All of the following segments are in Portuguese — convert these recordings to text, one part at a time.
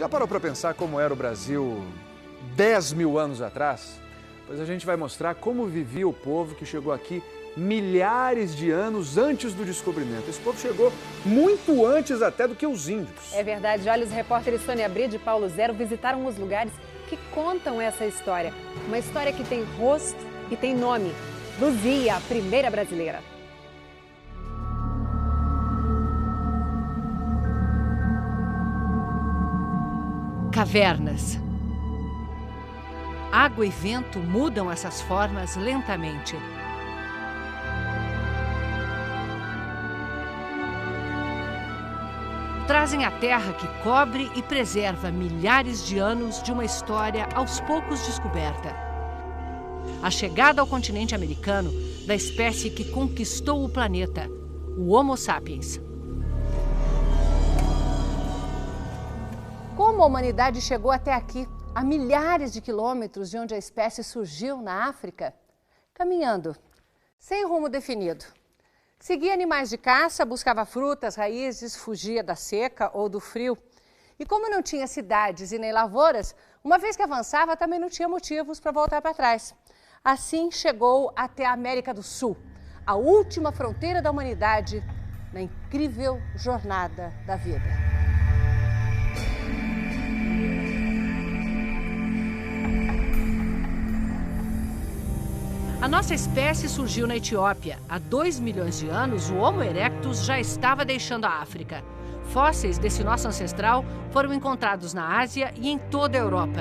Já parou para pensar como era o Brasil 10 mil anos atrás? Pois a gente vai mostrar como vivia o povo que chegou aqui milhares de anos antes do descobrimento. Esse povo chegou muito antes até do que os índios. É verdade. Olha, os repórteres Sônia Bride e Paulo Zero visitaram os lugares que contam essa história. Uma história que tem rosto e tem nome. Luzia, a primeira brasileira. Cavernas. Água e vento mudam essas formas lentamente. Trazem a terra que cobre e preserva milhares de anos de uma história aos poucos descoberta. A chegada ao continente americano da espécie que conquistou o planeta, o Homo sapiens. Como a humanidade chegou até aqui, a milhares de quilômetros de onde a espécie surgiu na África? Caminhando, sem rumo definido. Seguia animais de caça, buscava frutas, raízes, fugia da seca ou do frio. E como não tinha cidades e nem lavouras, uma vez que avançava, também não tinha motivos para voltar para trás. Assim chegou até a América do Sul, a última fronteira da humanidade na incrível jornada da vida. A nossa espécie surgiu na Etiópia. Há 2 milhões de anos, o Homo erectus já estava deixando a África. Fósseis desse nosso ancestral foram encontrados na Ásia e em toda a Europa.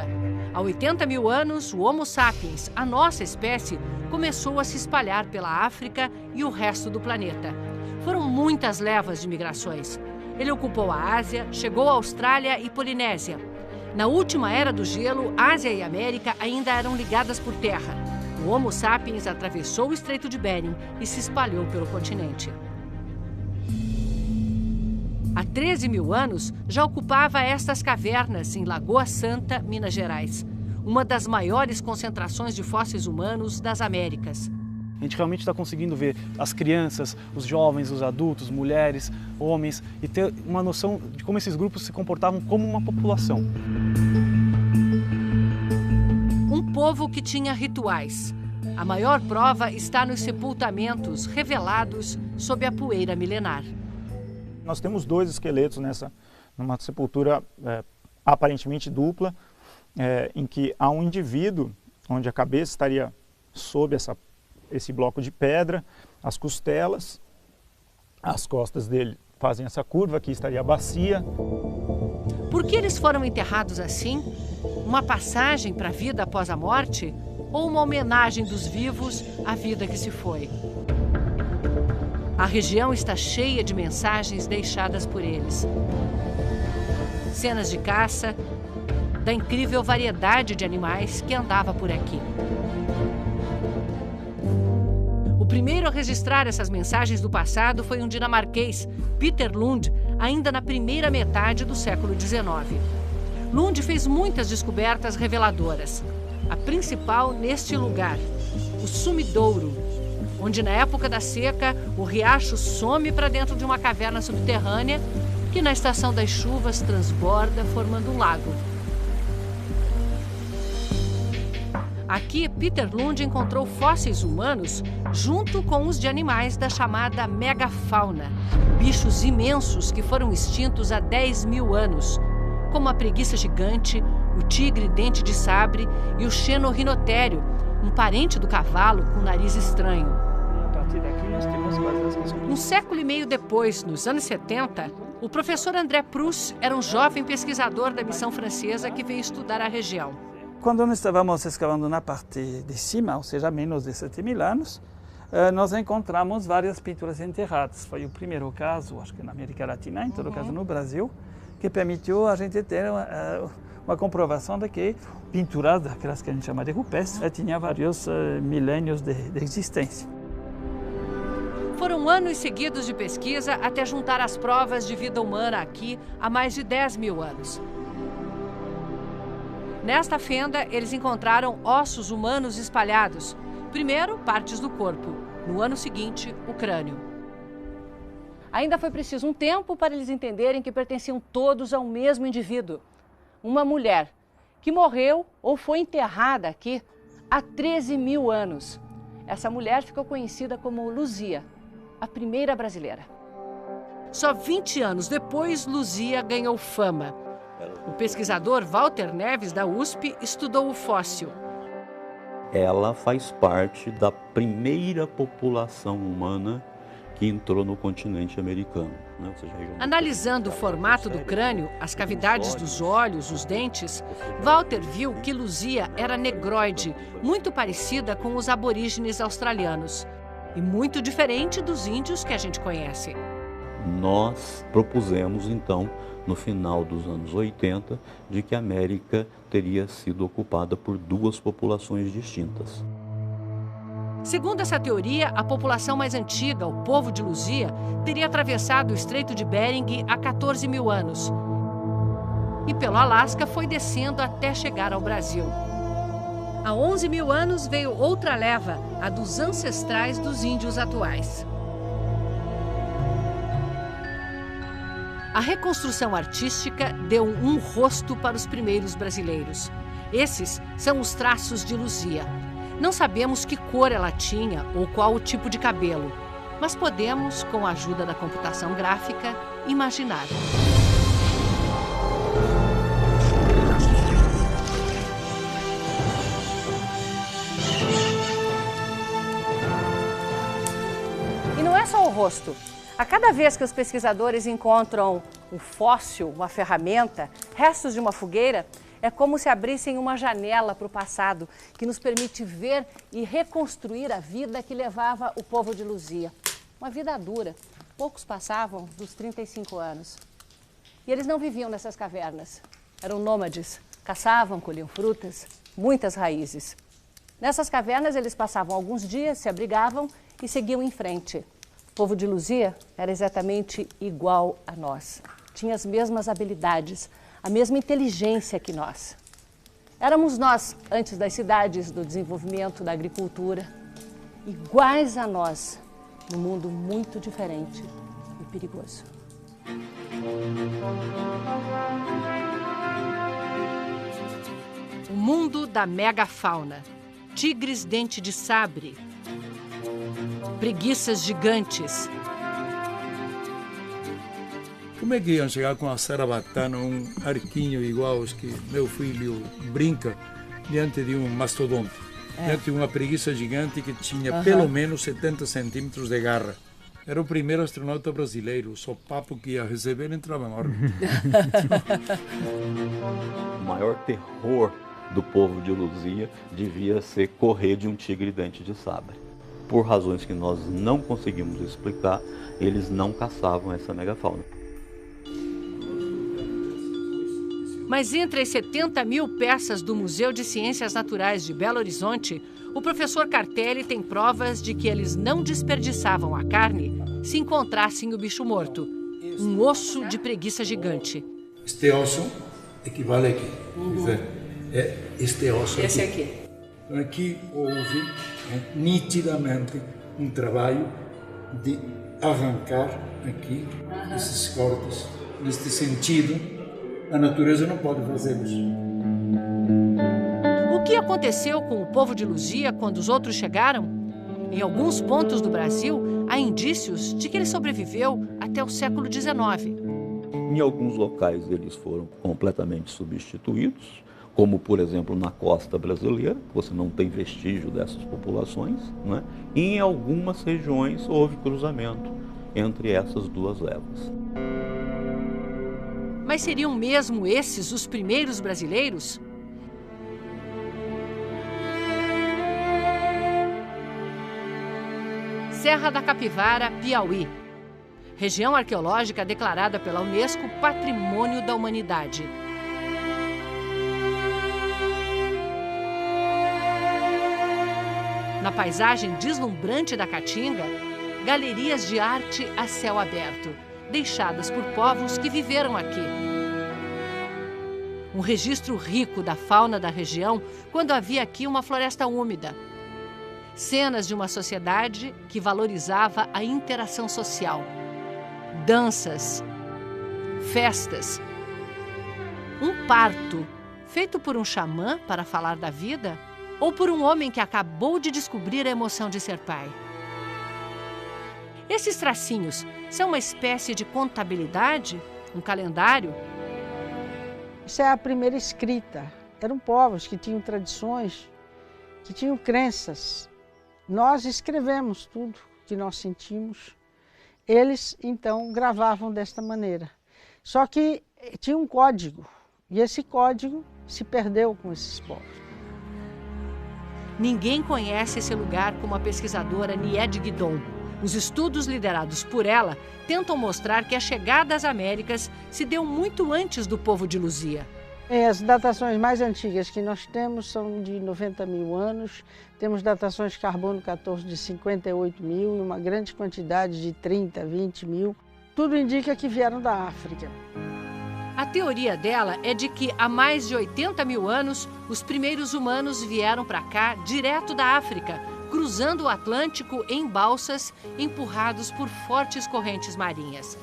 Há 80 mil anos, o Homo sapiens, a nossa espécie, começou a se espalhar pela África e o resto do planeta. Foram muitas levas de migrações. Ele ocupou a Ásia, chegou à Austrália e Polinésia. Na última era do gelo, Ásia e América ainda eram ligadas por terra. O Homo sapiens atravessou o Estreito de Bering e se espalhou pelo continente. Há 13 mil anos, já ocupava estas cavernas em Lagoa Santa, Minas Gerais, uma das maiores concentrações de fósseis humanos das Américas. A gente realmente está conseguindo ver as crianças, os jovens, os adultos, mulheres, homens, e ter uma noção de como esses grupos se comportavam como uma população. Um povo que tinha rituais. A maior prova está nos sepultamentos revelados sob a poeira milenar. Nós temos 2 esqueletos numa sepultura aparentemente dupla, em que há um indivíduo onde a cabeça estaria sob esse bloco de pedra, as costelas, as costas dele fazem essa curva, aqui estaria a bacia. Por que eles foram enterrados assim? Uma passagem para a vida após a morte? Ou uma homenagem dos vivos à vida que se foi? A região está cheia de mensagens deixadas por eles. Cenas de caça, da incrível variedade de animais que andava por aqui. O primeiro a registrar essas mensagens do passado foi um dinamarquês, Peter Lund, ainda na primeira metade do século XIX. Lund fez muitas descobertas reveladoras. A principal neste lugar, o Sumidouro, onde na época da seca o riacho some para dentro de uma caverna subterrânea que na estação das chuvas transborda formando um lago. Aqui, Peter Lund encontrou fósseis humanos junto com os de animais da chamada megafauna, bichos imensos que foram extintos há 10 mil anos, como a preguiça gigante, o tigre dente de sabre e o xenorrinotério, um parente do cavalo com nariz estranho. A partir daqui nós temos várias questões. Um século e meio depois, nos anos 70, o professor André Proust era um jovem pesquisador da missão francesa que veio estudar a região. Quando nós estávamos escavando na parte de cima, ou seja, menos de 7 mil anos, nós encontramos várias pinturas enterradas. Foi o primeiro caso, acho que na América Latina, em todo caso no Brasil, que permitiu a gente ter uma comprovação de que pinturas, daquelas que a gente chama de rupestres, tinha vários milênios de existência. Foram anos seguidos de pesquisa até juntar as provas de vida humana aqui há mais de 10 mil anos. Nesta fenda, eles encontraram ossos humanos espalhados. Primeiro, partes do corpo. No ano seguinte, o crânio. Ainda foi preciso um tempo para eles entenderem que pertenciam todos ao mesmo indivíduo. uma mulher que morreu ou foi enterrada aqui há 13 mil anos. Essa mulher ficou conhecida como Luzia, a primeira brasileira. Só 20 anos depois, Luzia ganhou fama. O pesquisador Walter Neves, da USP, estudou o fóssil. Ela faz parte da primeira população humana que entrou no continente americano. Ou seja, analisando o formato do crânio, as cavidades dos olhos, os dentes, Walter viu que Luzia era negroide, muito parecida com os aborígenes australianos e muito diferente dos índios que a gente conhece. Nós propusemos, então, no final dos anos 80, de que a América teria sido ocupada por duas populações distintas. Segundo essa teoria, a população mais antiga, o povo de Luzia, teria atravessado o Estreito de Bering há 14 mil anos. E pelo Alasca foi descendo até chegar ao Brasil. Há 11 mil anos veio outra leva, a dos ancestrais dos índios atuais. A reconstrução artística deu um rosto para os primeiros brasileiros. Esses são os traços de Luzia. Não sabemos que cor ela tinha ou qual o tipo de cabelo, mas podemos, com a ajuda da computação gráfica, imaginar. E não é só o rosto. A cada vez que os pesquisadores encontram um fóssil, uma ferramenta, restos de uma fogueira, é como se abrissem uma janela para o passado, que nos permite ver e reconstruir a vida que levava o povo de Luzia. Uma vida dura. Poucos passavam dos 35 anos. E eles não viviam nessas cavernas. Eram nômades. Caçavam, colhiam frutas, muitas raízes. Nessas cavernas eles passavam alguns dias, se abrigavam e seguiam em frente. O povo de Luzia era exatamente igual a nós. Tinha as mesmas habilidades, a mesma inteligência que nós. Éramos nós, antes das cidades, do desenvolvimento, da agricultura, iguais a nós, num mundo muito diferente e perigoso. O mundo da megafauna. Tigres dente de sabre. Preguiças gigantes. Como é que iam chegar com a sarabatana, um arquinho igual aos que meu filho brinca, diante de um mastodonte? Diante de uma preguiça gigante que tinha pelo menos 70 centímetros de garra. Era o primeiro astronauta brasileiro, só papo que ia receber entrava na órbita. O maior terror do povo de Luzia devia ser correr de um tigre dente de sabre. Por razões que nós não conseguimos explicar, eles não caçavam essa megafauna. Mas entre as 70 mil peças do Museu de Ciências Naturais de Belo Horizonte, o professor Cartelli tem provas de que eles não desperdiçavam a carne se encontrassem o bicho morto, um osso de preguiça gigante. Este osso equivale aqui. É este osso aqui. Esse aqui. Então aqui houve nitidamente um trabalho de arrancar aqui esses cortes. Neste sentido, a natureza não pode fazer isso. O que aconteceu com o povo de Luzia quando os outros chegaram? Em alguns pontos do Brasil, há indícios de que ele sobreviveu até o século XIX. Em alguns locais eles foram completamente substituídos, como, por exemplo, na costa brasileira, você não tem vestígio dessas populações, né? E em algumas regiões houve cruzamento entre essas duas levas. Mas seriam mesmo esses os primeiros brasileiros? Serra da Capivara, Piauí. Região arqueológica declarada pela Unesco Patrimônio da Humanidade. Na paisagem deslumbrante da Caatinga, galerias de arte a céu aberto, deixadas por povos que viveram aqui. Um registro rico da fauna da região quando havia aqui uma floresta úmida. Cenas de uma sociedade que valorizava a interação social. Danças, festas. Um parto, feito por um xamã para falar da vida ou por um homem que acabou de descobrir a emoção de ser pai? Esses tracinhos são uma espécie de contabilidade, um calendário? Isso é a primeira escrita. Eram povos que tinham tradições, que tinham crenças. Nós escrevemos tudo que nós sentimos. Eles, então, gravavam desta maneira. Só que tinha um código, e esse código se perdeu com esses povos. Ninguém conhece esse lugar como a pesquisadora Nied Guidon. Os estudos liderados por ela tentam mostrar que a chegada às Américas se deu muito antes do povo de Luzia. As datações mais antigas que nós temos são de 90 mil anos, temos datações de carbono 14 de 58 mil e uma grande quantidade de 30, 20 mil. Tudo indica que vieram da África. A teoria dela é de que há mais de 80 mil anos, os primeiros humanos vieram para cá direto da África, cruzando o Atlântico em balsas, empurrados por fortes correntes marinhas.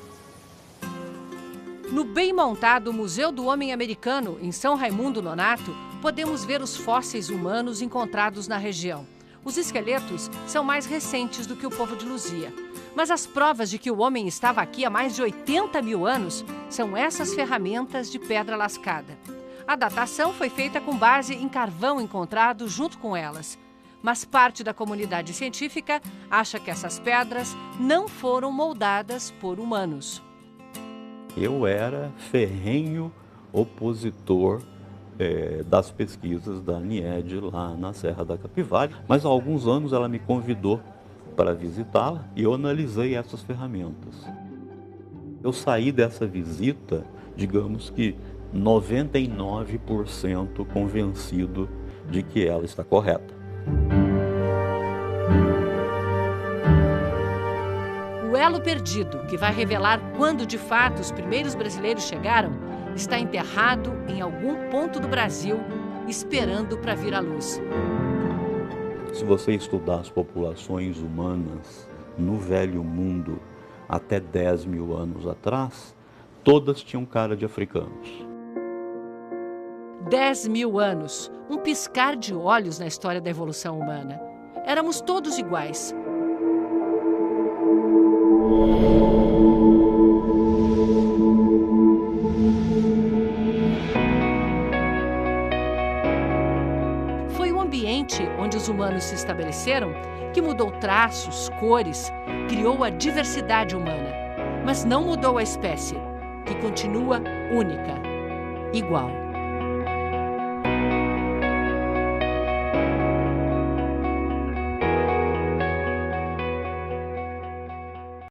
No bem montado Museu do Homem Americano, em São Raimundo Nonato, podemos ver os fósseis humanos encontrados na região. Os esqueletos são mais recentes do que o povo de Luzia. Mas as provas de que o homem estava aqui há mais de 80 mil anos são essas ferramentas de pedra lascada. A datação foi feita com base em carvão encontrado junto com elas. Mas parte da comunidade científica acha que essas pedras não foram moldadas por humanos. Eu era ferrenho opositor das pesquisas da Nied lá na Serra da Capivara, mas há alguns anos ela me convidou para visitá-la e eu analisei essas ferramentas. Eu saí dessa visita, digamos que 99% convencido de que ela está correta. O elo perdido, que vai revelar quando de fato os primeiros brasileiros chegaram, está enterrado em algum ponto do Brasil, esperando para vir à luz. Se você estudar as populações humanas no Velho Mundo até 10 mil anos atrás, todas tinham cara de africanos. 10 mil anos, um piscar de olhos na história da evolução humana. Éramos todos iguais. Foi o ambiente onde os humanos se estabeleceram que mudou traços, cores, criou a diversidade humana, mas não mudou a espécie, que continua única, igual.